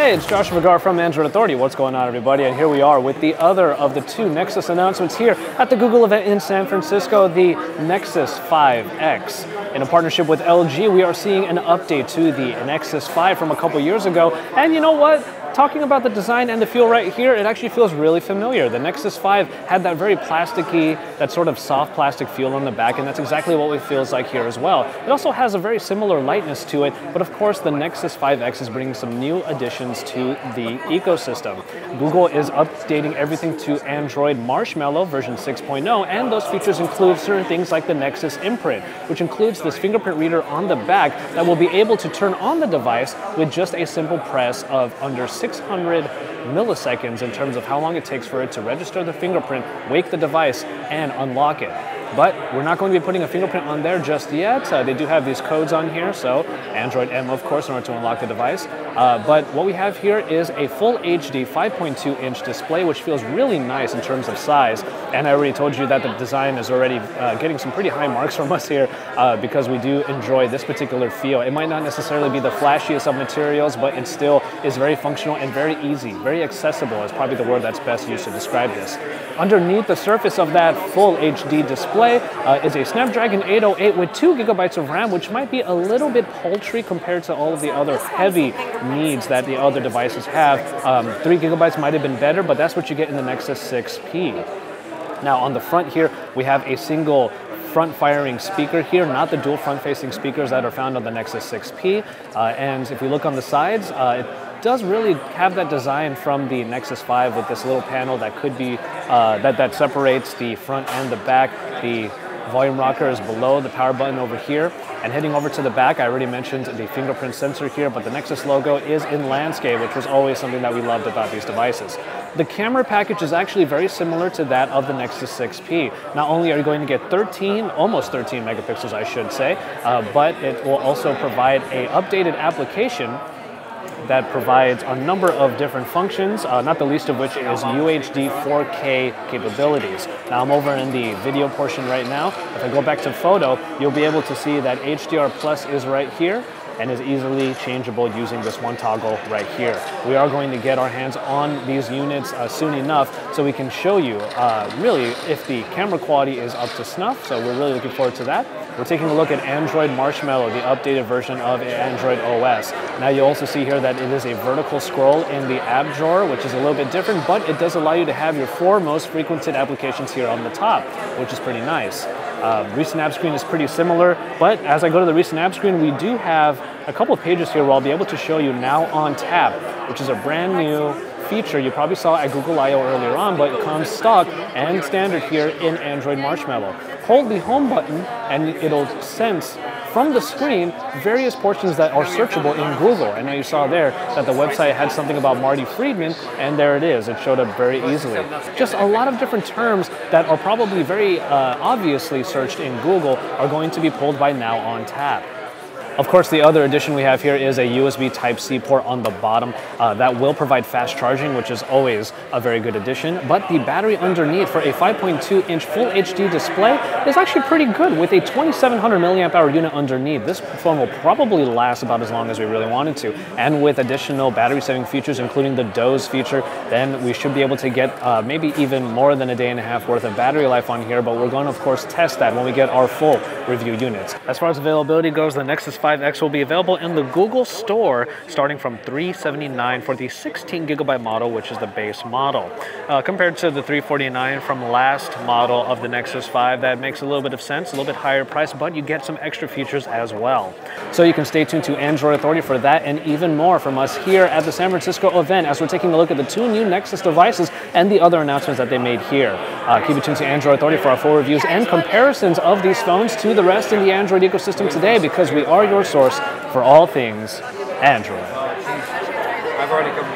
Hey, it's Josh Vergara from Android Authority. What's going on, everybody? And here we are with the other of the two Nexus announcements here at the Google event in San Francisco, the Nexus 5X. In a partnership with LG, we are seeing an update to the Nexus 5 from a couple years ago. And you know what? Talking about the design and the feel right here, it actually feels really familiar. The Nexus 5 had that very plasticky, that sort of soft plastic feel on the back, and that's exactly what it feels like here as well. It also has a very similar lightness to it, but of course the Nexus 5X is bringing some new additions to the ecosystem. Google is updating everything to Android Marshmellow version 6.0, and those features include certain things like the Nexus imprint, which includes this fingerprint reader on the back that will be able to turn on the device with just a simple press of under 600 milliseconds in terms of how long it takes for it to register the fingerprint, wake the device, and unlock it. But we're not going to be putting a fingerprint on there just yet. They do have these codes on here, so Android M, of course, in order to unlock the device. But what we have here is a full HD 5.2-inch display, which feels really nice in terms of size. And I already told you that the design is already getting some pretty high marks from us here because we do enjoy this particular feel. It might not necessarily be the flashiest of materials, but it still is very functional and very easy, very accessible is probably the word that's best used to describe this. Underneath the surface of that full HD display is a Snapdragon 808 with 2 GB of RAM, which might be a little bit paltry compared to all of the other heavy needs that the other devices have. 3 GB might have been better, but that's what you get in the Nexus 6P. Now on the front here, we have a single front-firing speaker here, not the dual front-facing speakers that are found on the Nexus 6P. And if we look on the sides, it does really have that design from the Nexus 5 with this little panel that could be, that separates the front and the back. The volume rocker is below, the power button over here. And heading over to the back, I already mentioned the fingerprint sensor here, but the Nexus logo is in landscape, which was always something that we loved about these devices. The camera package is actually very similar to that of the Nexus 6P. Not only are you going to get almost 13 megapixels, I should say, but it will also provide an updated application that provides a number of different functions, not the least of which is UHD 4K capabilities. Now I'm over in the video portion right now. If I go back to photo, you'll be able to see that HDR Plus is right here and is easily changeable using this one toggle right here. We are going to get our hands on these units soon enough so we can show you really if the camera quality is up to snuff, so we're really looking forward to that. We're taking a look at Android Marshmellow, the updated version of Android OS. Now you also see here that it is a vertical scroll in the app drawer, which is a little bit different, but it does allow you to have your 4 most frequented applications here on the top, which is pretty nice. Recent app screen is pretty similar, but as I go to the recent app screen, we do have a couple of pages here where I'll be able to show you Now on Tap, which is a brand new feature you probably saw at Google I/O earlier on, but it comes stock and standard here in Android Marshmellow. Hold the home button and it'll sense from the screen various portions that are searchable in Google. I know you saw there that the website had something about Marty Friedman, and there it is. It showed up very easily. Just a lot of different terms that are probably very obviously searched in Google are going to be pulled by Now on Tap. Of course, the other addition we have here is a USB Type-C port on the bottom that will provide fast charging, which is always a very good addition. But the battery underneath for a 5.2-inch Full HD display is actually pretty good with a 2700 milliamp hour unit underneath. This phone will probably last about as long as we really wanted to. And with additional battery saving features, including the Doze feature, then we should be able to get maybe even more than a day and a half worth of battery life on here. But we're going to, of course, test that when we get our full review units. As far as availability goes, the Nexus 5X will be available in the Google Store starting from $379 for the 16 GB model, which is the base model. Compared to the $349 from last model of the Nexus 5, that makes a little bit of sense, a little bit higher price, but you get some extra features as well. So you can stay tuned to Android Authority for that and even more from us here at the San Francisco event as we're taking a look at the 2 new Nexus devices and the other announcements that they made here. Keep it tuned to Android Authority for our full reviews and comparisons of these phones to the rest in the Android ecosystem today, because we are your source for all things Android. I've already come